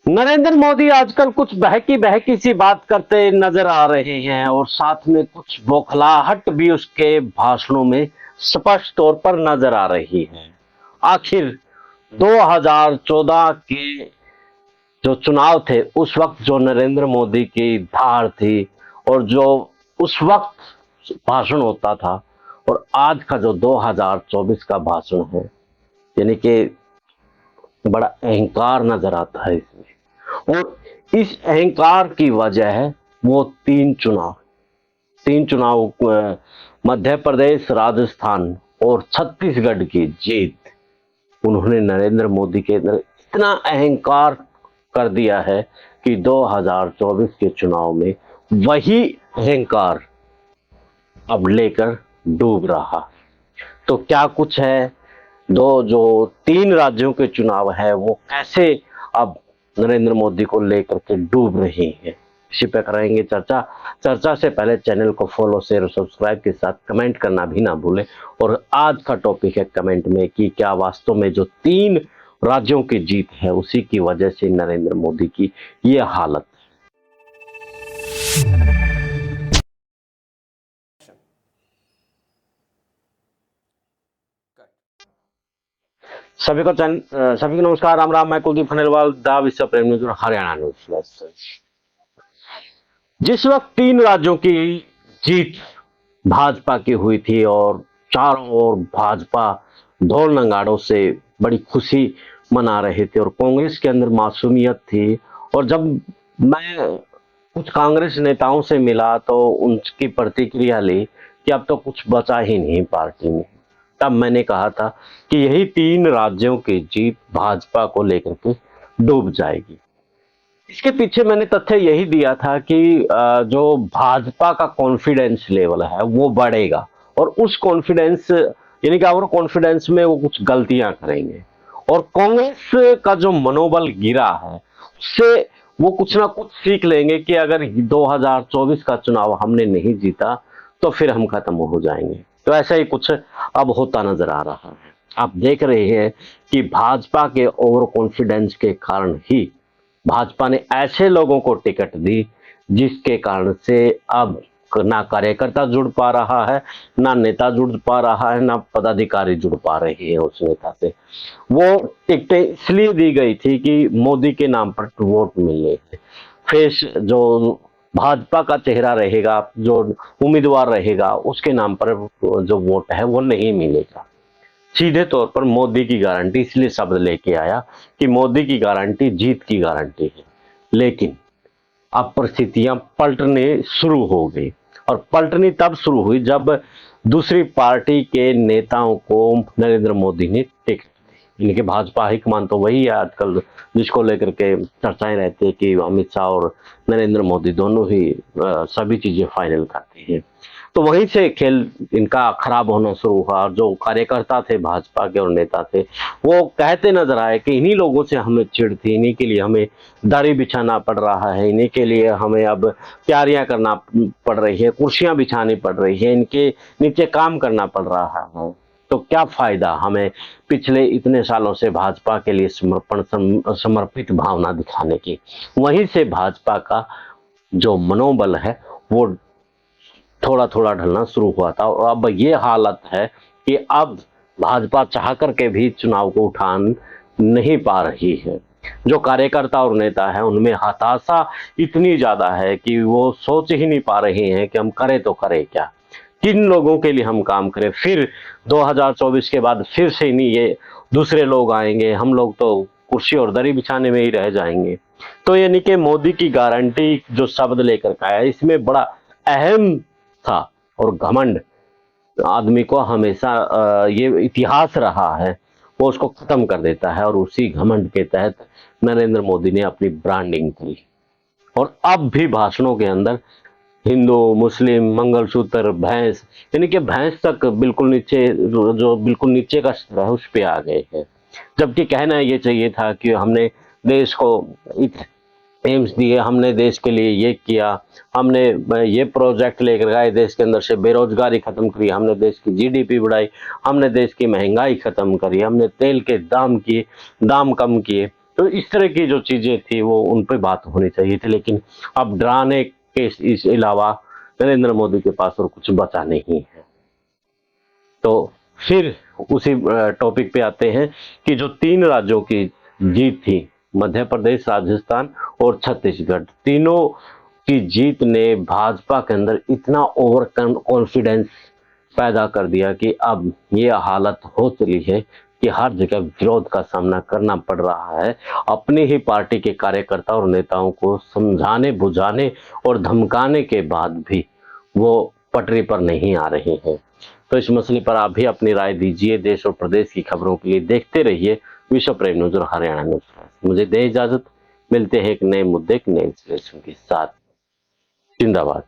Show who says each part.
Speaker 1: नरेंद्र मोदी आजकल कुछ बहकी बहकी सी बात करते नजर आ रहे हैं और साथ में कुछ बौखलाहट भी उसके भाषणों में स्पष्ट तौर पर नजर आ रही है। आखिर 2014 के जो चुनाव थे उस वक्त जो नरेंद्र मोदी की धार थी और जो उस वक्त भाषण होता था और आज का जो 2024 का भाषण है, यानी कि बड़ा अहंकार नजर आता है इसमें। और इस अहंकार की वजह है वो तीन चुनाव मध्य प्रदेश, राजस्थान और छत्तीसगढ़ की जीत। उन्होंने नरेंद्र मोदी के अंदर इतना अहंकार कर दिया है कि 2024 के चुनाव में वही अहंकार अब लेकर डूब रहा। तो क्या कुछ है, दो जो तीन राज्यों के चुनाव है वो कैसे अब नरेंद्र मोदी को लेकर के डूब रही है, इसी पे करेंगे चर्चा से पहले चैनल को फॉलो, शेयर और सब्सक्राइब के साथ कमेंट करना भी ना भूलें। और आज का टॉपिक है कमेंट में कि क्या वास्तव में जो तीन राज्यों की जीत है उसी की वजह से नरेंद्र मोदी की ये हालत। सभी को नमस्कार, राम राम। मैं कुलदीप खंडेलवाल, दा विश्व प्रेम न्यूज और हरियाणा न्यूज। जिस वक्त तीन राज्यों की जीत भाजपा की हुई थी और चारों ओर भाजपा ढोल नगाड़ों से बड़ी खुशी मना रहे थे और कांग्रेस के अंदर मासूमियत थी, और जब मैं कुछ कांग्रेस नेताओं से मिला तो उनकी प्रतिक्रिया ली कि अब तो कुछ बचा ही नहीं पार्टी में। तब मैंने कहा था कि यही तीन राज्यों की जीत भाजपा को लेकर के डूब जाएगी। इसके पीछे मैंने तथ्य यही दिया था कि जो भाजपा का कॉन्फिडेंस लेवल है वो बढ़ेगा और उस कॉन्फिडेंस यानी कि ओवर कॉन्फिडेंस में वो कुछ गलतियां करेंगे, और कांग्रेस का जो मनोबल गिरा है उससे वो कुछ ना कुछ सीख लेंगे कि अगर 2024 का चुनाव हमने नहीं जीता तो फिर हम खत्म हो जाएंगे। तो ऐसा ही कुछ अब होता नजर आ रहा है। आप देख रहे हैं कि भाजपा के ओवर कॉन्फिडेंस के कारण ही भाजपा ने ऐसे लोगों को टिकट दी जिसके कारण से अब ना कार्यकर्ता जुड़ पा रहा है, ना नेता जुड़ पा रहा है, ना पदाधिकारी जुड़ पा रहे हैं उस नेता से। वो टिकटें इसलिए दी गई थी कि मोदी के नाम पर वोट मिलने थे। फेस जो भाजपा का चेहरा रहेगा, जो उम्मीदवार रहेगा, उसके नाम पर जो वोट है वो नहीं मिलेगा। सीधे तौर पर मोदी की गारंटी, इसलिए शब्द लेके आया कि मोदी की गारंटी जीत की गारंटी है। लेकिन अब परिस्थितियां पलटने शुरू हो गई, और पलटनी तब शुरू हुई जब दूसरी पार्टी के नेताओं को नरेंद्र मोदी ने टिकट दी। इनके भाजपा हाईकमान तो वही है आजकल जिसको लेकर के चर्चाएं रहती है कि अमित शाह और नरेंद्र मोदी दोनों ही सभी चीजें फाइनल करते हैं। तो वहीं से खेल इनका खराब होना शुरू हुआ, और जो कार्यकर्ता थे भाजपा के और नेता थे वो कहते नजर आए कि इन्हीं लोगों से हमें चिढ़ थी, इन्हीं के लिए हमें दाढ़ी बिछाना पड़ रहा है, इन्हीं के लिए हमें अब तैयारियां करना पड़ रही है, कुर्सियां बिछानी पड़ रही है, इनके नीचे काम करना पड़ रहा है। तो क्या फायदा हमें पिछले इतने सालों से भाजपा के लिए समर्पित भावना दिखाने की। वहीं से भाजपा का जो मनोबल है वो थोड़ा थोड़ा ढलना शुरू हुआ था, और अब ये हालत है कि अब भाजपा चाह करके भी चुनाव को उठान नहीं पा रही है। जो कार्यकर्ता और नेता है उनमें हताशा इतनी ज्यादा है कि वो सोच ही नहीं पा रहे हैं कि हम करें तो करें क्या, किन लोगों के लिए हम काम करें। फिर 2024 के बाद फिर से नहीं ये दूसरे लोग आएंगे, हम लोग तो कुर्सी और दरी बिछाने में ही रह जाएंगे। तो यानी कि मोदी की गारंटी जो शब्द लेकर आया इसमें बड़ा अहम था, और घमंड आदमी को हमेशा ये इतिहास रहा है वो उसको खत्म कर देता है, और उसी घमंड के तहत नरेंद्र मोदी ने अपनी ब्रांडिंग की। और अब भी भाषणों के अंदर हिंदू, मुस्लिम, मंगलसूत्र, भैंस, यानी कि भैंस तक बिल्कुल नीचे, जो बिल्कुल नीचे का स्तर है उस पे आ गए हैं। जबकि कहना ये चाहिए था कि हमने देश को एम्स दिए, हमने देश के लिए ये किया, हमने ये प्रोजेक्ट लेकर गए, देश के अंदर से बेरोजगारी खत्म करी, हमने देश की जीडीपी बढ़ाई, हमने देश की महंगाई खत्म करी, हमने तेल के दाम कम किए। तो इस तरह की जो चीजें थी वो उन पे बात होनी चाहिए थी, लेकिन अब डराने के इस अलावा नरेंद्र मोदी के पास और कुछ बचा नहीं है। तो फिर उसी टॉपिक पे आते हैं कि जो 3 राज्यों की जीत थी, मध्य प्रदेश, राजस्थान और छत्तीसगढ़, तीनों की जीत ने भाजपा के अंदर इतना ओवर कॉन्फिडेंस पैदा कर दिया कि अब ये हालत हो चली है कि हर जगह विरोध का सामना करना पड़ रहा है। अपनी ही पार्टी के कार्यकर्ता और नेताओं को समझाने बुझाने और धमकाने के बाद भी वो पटरी पर नहीं आ रहे हैं। तो इस मसले पर आप भी अपनी राय दीजिए। देश और प्रदेश की खबरों के लिए देखते रहिए विश्व प्रेम न्यूज और हरियाणा न्यूज। मुझे दे इजाजत, मिलते हैं एक नए मुद्दे, एक नए विश्लेषण के साथ। जिंदाबाद।